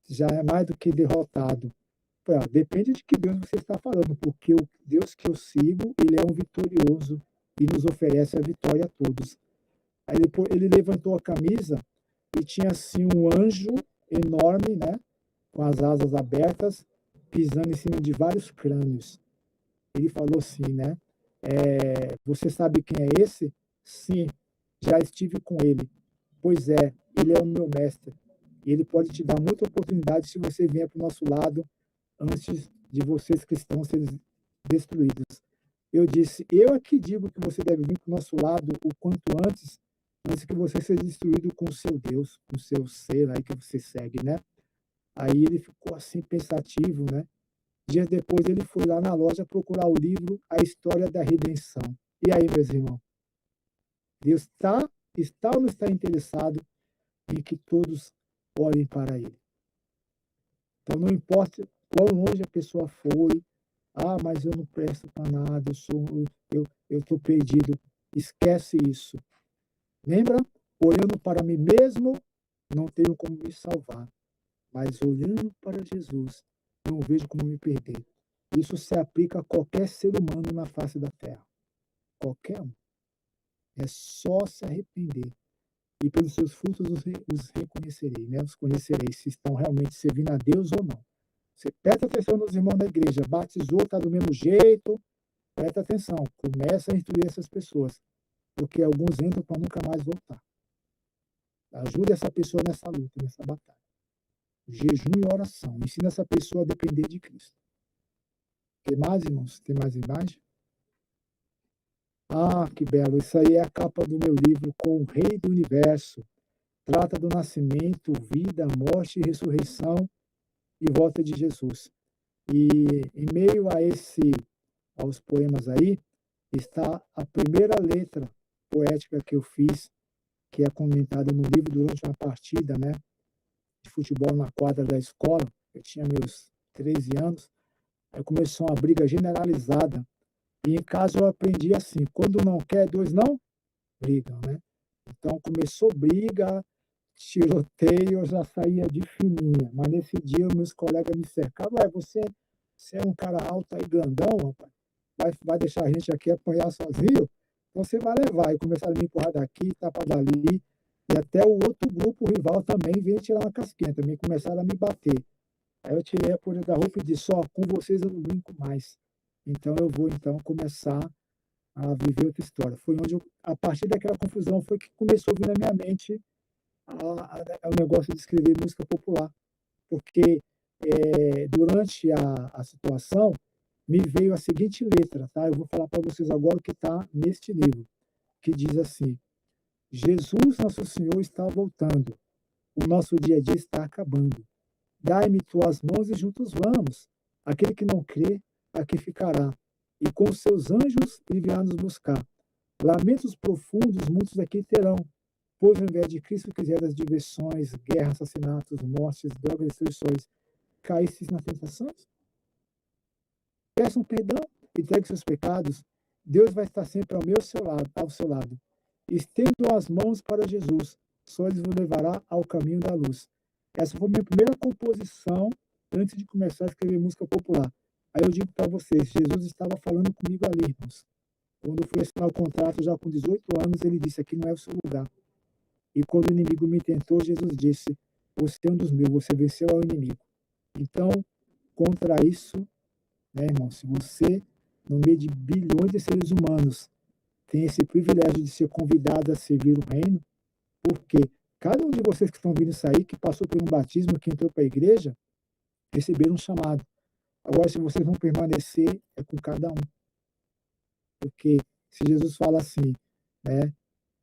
já é mais do que derrotado. Depende de que Deus você está falando, porque o Deus que eu sigo, ele é um vitorioso e nos oferece a vitória a todos. Aí depois ele levantou a camisa e tinha assim um anjo enorme, né, com as asas abertas, pisando em cima de vários crânios. Ele falou assim, né, você sabe quem é esse? Sim, já estive com ele. Pois é, ele é o meu mestre. E ele pode te dar muita oportunidade se você vier para o nosso lado antes de vocês cristãos serem destruídos. Eu disse, eu é que digo que você deve vir para o nosso lado o quanto antes que você seja destruído com o seu Deus, com o seu ser aí que você segue, né? Aí ele ficou assim pensativo, né? Dias depois ele foi lá na loja procurar o livro A História da Redenção. E aí, meus irmãos, Deus está ou não está interessado em que todos olhem para ele? Então não importa quão longe a pessoa foi, mas eu não presto para nada, eu estou perdido. Esquece isso. Lembra? Olhando para mim mesmo, não tenho como me salvar. Mas olhando para Jesus, não vejo como me perder. Isso se aplica a qualquer ser humano na face da terra. Qualquer um. É só se arrepender. E pelos seus frutos os reconhecerei, né? Os conhecerei se estão realmente servindo a Deus ou não. Você presta atenção nos irmãos da igreja, batizou, está do mesmo jeito, presta atenção, começa a instruir essas pessoas, porque alguns entram para nunca mais voltar. Ajude essa pessoa nessa luta, nessa batalha. Jejum e oração. Ensina essa pessoa a depender de Cristo. Tem mais, irmãos? Tem mais imagem? Ah, que belo. Isso aí é a capa do meu livro Com o Rei do Universo. Trata do nascimento, vida, morte e ressurreição e volta de Jesus. E em meio aos poemas aí, está a primeira letra poética que eu fiz, que é comentada no livro durante uma partida, né, de futebol na quadra da escola. Eu tinha meus 13 anos. Aí começou uma briga generalizada. E em casa eu aprendi assim, quando não quer, dois não brigam, né? Então começou briga, tiroteio, eu já saía de fininha. Mas nesse dia meus colegas me cercavam, você é um cara alto aí, grandão, rapaz, vai deixar a gente aqui apanhar sozinho? Então você vai levar. E começaram a me empurrar daqui, tapa dali, e até o outro grupo rival também veio tirar uma casquinha, também começaram a me bater. Aí eu tirei a poeira da roupa e disse, com vocês eu não brinco mais. Então eu vou começar a viver outra história. Foi onde a partir daquela confusão, foi que começou a vir na minha mente o negócio de escrever música popular. Porque durante a situação, me veio a seguinte letra, tá? Eu vou falar para vocês agora o que está neste livro, que diz assim, Jesus, nosso Senhor, está voltando, o nosso dia a dia está acabando. Dai-me tuas mãos e juntos vamos. Aquele que não crê, aqui ficará. E com seus anjos ele virá nos buscar. Lamentos profundos muitos aqui terão. Pois ao invés de Cristo quiser as diversões, guerras, assassinatos, mortes, drogas, destruições, caístes nas tentações? Peçam perdão, entregue seus pecados. Deus vai estar sempre ao seu lado. Estendam as mãos para Jesus. Só ele vos levará ao caminho da luz. Essa foi a minha primeira composição antes de começar a escrever música popular. Aí eu digo para vocês, Jesus estava falando comigo ali, irmãos. Quando eu fui assinar o contrato, já com 18 anos, ele disse, aqui não é o seu lugar. E quando o inimigo me tentou, Jesus disse, você é um dos meus, você venceu ao inimigo. Então, contra isso, né, irmão, se você, no meio de bilhões de seres humanos, tem esse privilégio de ser convidado a servir o reino, porque cada um de vocês que estão vindo isso aí, que passou por um batismo, que entrou para a igreja, receberam um chamado. Agora, se vocês vão permanecer, é com cada um. Porque se Jesus fala assim, né,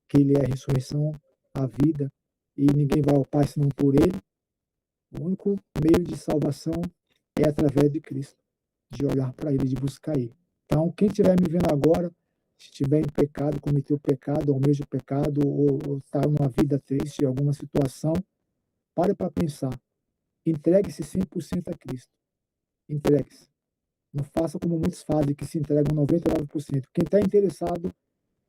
que ele é a ressurreição, a vida, e ninguém vai ao Pai senão por ele, o único meio de salvação é através de Cristo, de olhar para ele, de buscar ele. Então, quem estiver me vendo agora, se estiver em pecado, cometeu pecado, almeja o pecado, ou está numa vida triste, em alguma situação, pare para pensar. Entregue-se 100% a Cristo. Entregue-se. Não faça como muitos fazem, que se entregam 99%. Quem está interessado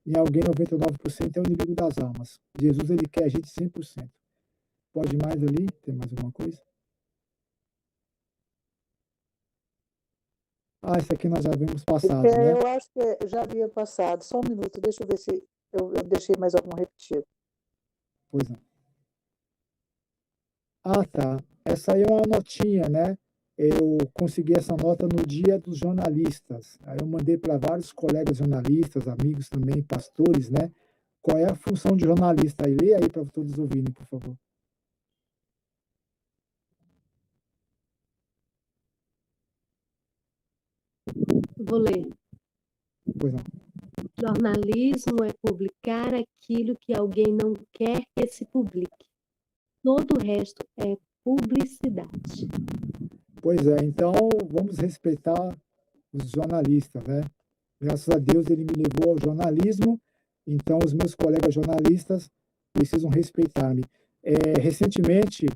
em alguém 99% é o inimigo das almas. Jesus, ele quer a gente 100%. Pode mais ali? Tem mais alguma coisa? Isso aqui nós já vimos passado, né? Eu acho que já havia passado. Só um minuto, deixa eu ver se eu deixei mais algum repetido. Pois não. Tá. Essa aí é uma notinha, né? Eu consegui essa nota no Dia dos Jornalistas. Aí eu mandei para vários colegas jornalistas, amigos também, pastores, né? Qual é a função de jornalista? Aí, lê aí para todos ouvirem, por favor. Vou ler. Pois não. Jornalismo é publicar aquilo que alguém não quer que se publique. Todo o resto é publicidade. Pois é, então vamos respeitar os jornalistas, né? Graças a Deus ele me levou ao jornalismo, então os meus colegas jornalistas precisam respeitar-me. Recentemente,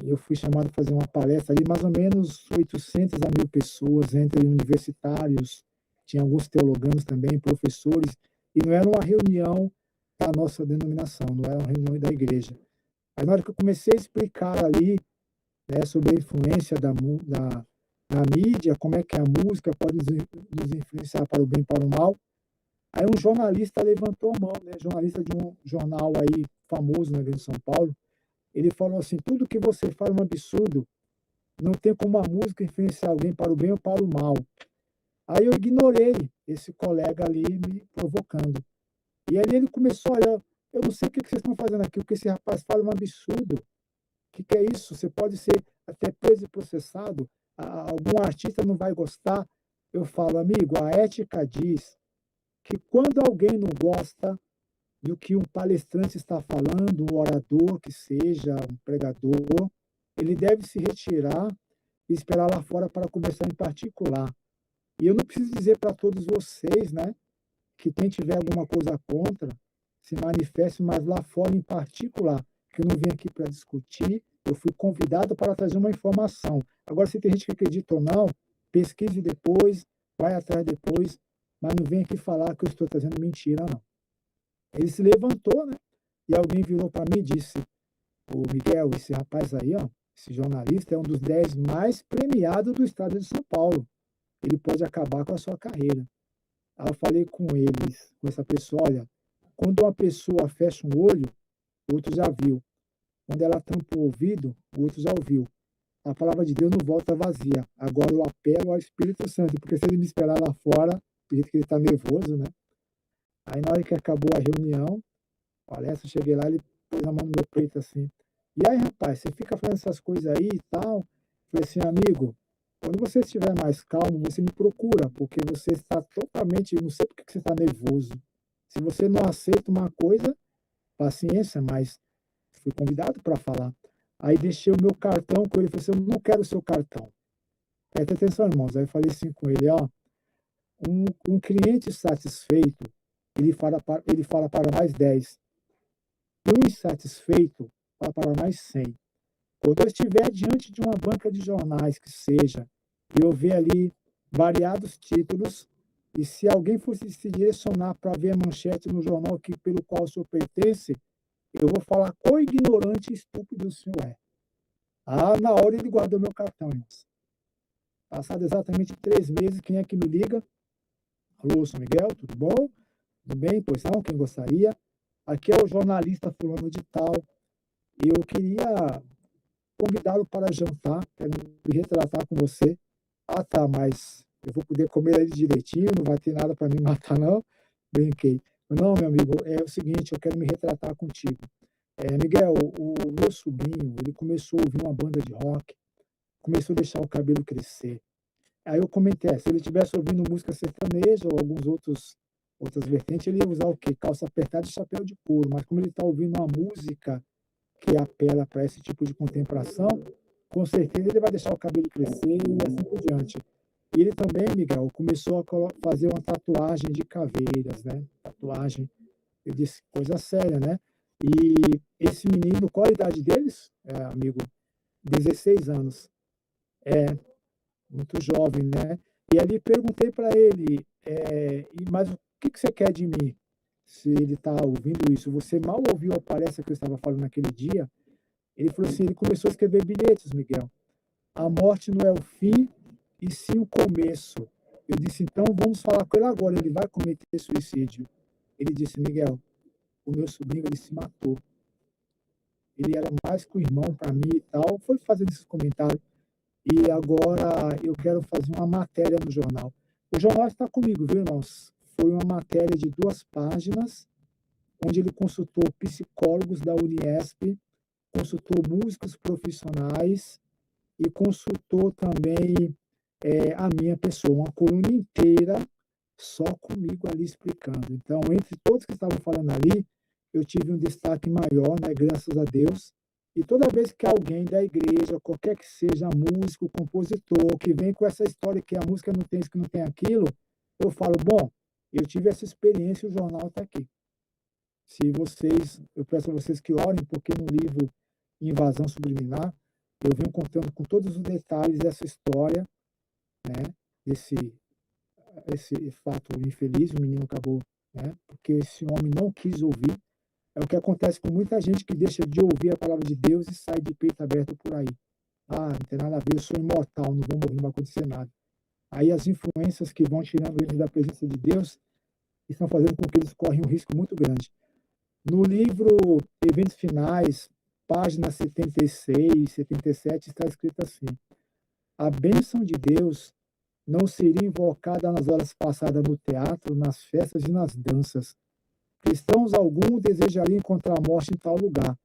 eu fui chamado a fazer uma palestra ali, mais ou menos 800 a 1.000 pessoas, entre universitários, tinha alguns teologanos também, professores, E não era uma reunião da nossa denominação, não era uma reunião da igreja. Aí, na hora que eu comecei a explicar ali, né, sobre a influência da mídia, como é que a música pode nos influenciar para o bem e para o mal, aí um jornalista levantou a mão, né, jornalista de um jornal aí famoso na Grande São Paulo, ele falou assim, tudo que você fala é um absurdo, não tem como a música influenciar alguém para o bem ou para o mal. Aí eu ignorei esse colega ali me provocando. E ali ele começou, olha, eu não sei o que vocês estão fazendo aqui, o que esse rapaz fala é um absurdo. O que é isso? Você pode ser até preso e processado, algum artista não vai gostar. Eu falo, amigo, a ética diz que quando alguém não gosta do que um palestrante está falando, um orador que seja, um pregador, ele deve se retirar e esperar lá fora para conversar em particular. E eu não preciso dizer para todos vocês, né, que quem tiver alguma coisa contra, se manifeste, mas lá fora em particular, que eu não vim aqui para discutir, eu fui convidado para trazer uma informação. Agora, se tem gente que acredita ou não, pesquise depois, vai atrás depois, mas não vem aqui falar que eu estou trazendo mentira, não. Ele se levantou, né? E alguém virou para mim e disse, ô Miguel, esse rapaz aí, ó, esse jornalista é um dos 10 mais premiados do estado de São Paulo. Ele pode acabar com a sua carreira. Aí eu falei com eles, com essa pessoa, olha, quando uma pessoa fecha um olho, o outro já viu. Quando ela tampa o ouvido, o outro já ouviu. A palavra de Deus não volta vazia. Agora eu apelo ao Espírito Santo, porque se ele me esperar lá fora, do jeito que ele está nervoso, né? Aí na hora que acabou a reunião, palestra, eu cheguei lá, ele pôs a mão no meu peito assim. E aí, rapaz, você fica fazendo essas coisas aí e tal? Eu falei assim, amigo, quando você estiver mais calmo, você me procura, porque você está totalmente, não sei por que você está nervoso. Se você não aceita uma coisa, paciência, mas fui convidado para falar. Aí deixei o meu cartão com ele, falei assim, eu não quero o seu cartão. Presta atenção, irmãos. Aí eu falei assim com ele, ó, um cliente satisfeito, ele fala para mais 10. E um insatisfeito fala para mais 100. Quando eu estiver diante de uma banca de jornais, que seja, e eu ver ali variados títulos, e se alguém fosse se direcionar para ver a manchete no jornal pelo qual o senhor pertence, eu vou falar quão ignorante e estúpido o senhor é. Ah, na hora ele guardou meu cartão, irmãos. Passado exatamente 3 meses, quem é que me liga? Alô, São Miguel, tudo bom? Tudo bem? Pois não, quem gostaria? Aqui é o jornalista fulano de tal. Eu queria convidá-lo para jantar, quero me retratar com você. Ah, tá, mas eu vou poder comer ele direitinho, não vai ter nada para me matar, não? Brinquei. Não, meu amigo, é o seguinte, eu quero me retratar contigo. Miguel, o meu sobrinho, ele começou a ouvir uma banda de rock, começou a deixar o cabelo crescer. Aí eu comentei, se ele estivesse ouvindo música sertaneja ou outras vertentes, ele ia usar o quê? Calça apertada e chapéu de couro. Mas como ele está ouvindo uma música que apela para esse tipo de contemplação, com certeza ele vai deixar o cabelo crescer e assim por diante. E ele também, Miguel, começou a fazer uma tatuagem de caveiras, né? Tatuagem, eu disse, coisa séria, né? E esse menino, qual a idade deles, amigo? 16 anos. É, muito jovem, né? E ali perguntei para ele, mas o que você quer de mim? Se ele está ouvindo isso, você mal ouviu a palestra que eu estava falando naquele dia? Ele falou assim, ele começou a escrever bilhetes, Miguel. A morte não é o fim, e sim o começo. Eu disse, então vamos falar com ele agora, ele vai cometer suicídio. Ele disse, Miguel, o meu sobrinho, ele se matou. Ele era mais que um irmão para mim e tal. Foi fazendo esses comentários. E agora eu quero fazer uma matéria no jornal. O jornal está comigo, viu, irmãos? Foi uma matéria de 2 páginas, onde ele consultou psicólogos da Uniesp, consultou músicos profissionais e consultou também a minha pessoa, uma coluna inteira só comigo ali explicando. Então, entre todos que estavam falando ali, eu tive um destaque maior, né, graças a Deus. E toda vez que alguém da igreja, qualquer que seja músico, compositor, que vem com essa história que a música não tem isso, que não tem aquilo, eu falo, bom, eu tive essa experiência, o jornal está aqui. Eu peço a vocês que orem, porque no livro Invasão Subliminar, eu venho contando com todos os detalhes dessa história, né, esse fato infeliz, o menino acabou né? Porque esse homem não quis ouvir. É o que acontece com muita gente que deixa de ouvir a palavra de Deus e sai de peito aberto por aí. Ah, não tem nada a ver, eu sou imortal, não vou morrer, não vai acontecer nada. Aí as influências que vão tirando eles da presença de Deus estão fazendo com que eles correm um risco muito grande. No livro Eventos Finais, página 76, 77, está escrito assim: a bênção de Deus não seria invocada nas horas passadas no teatro, nas festas e nas danças. Cristãos alguns desejariam encontrar a morte em tal lugar.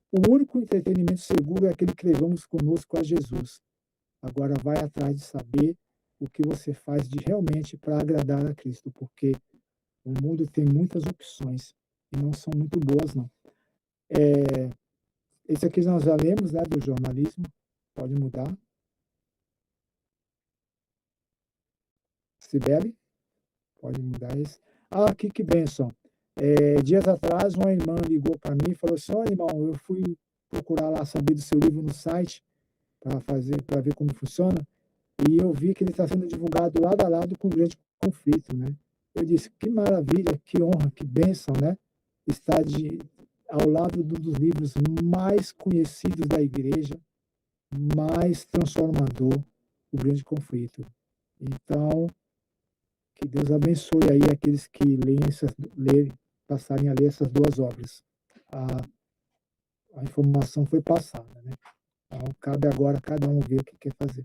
O único entretenimento seguro é aquele que levamos conosco a Jesus. Agora vai atrás de saber o que você faz de realmente para agradar a Cristo, porque o mundo tem muitas opções e não são muito boas, não. Esse aqui nós já lemos, né, do jornalismo. Pode mudar. Cibele, pode mudar esse. Ah, aqui que bênção. Dias atrás, uma irmã ligou para mim e falou assim: olha, irmão, eu fui procurar lá saber do seu livro no site para ver como funciona, e eu vi que ele está sendo divulgado lado a lado com o Grande Conflito, né? Eu disse: que maravilha, que honra, que bênção, né? Estar ao lado dos livros mais conhecidos da igreja, mais transformador, o Grande Conflito. Então, que Deus abençoe aí aqueles que passarem a ler essas duas obras. A informação foi passada, né? Então, cabe agora a cada um ver o que quer fazer.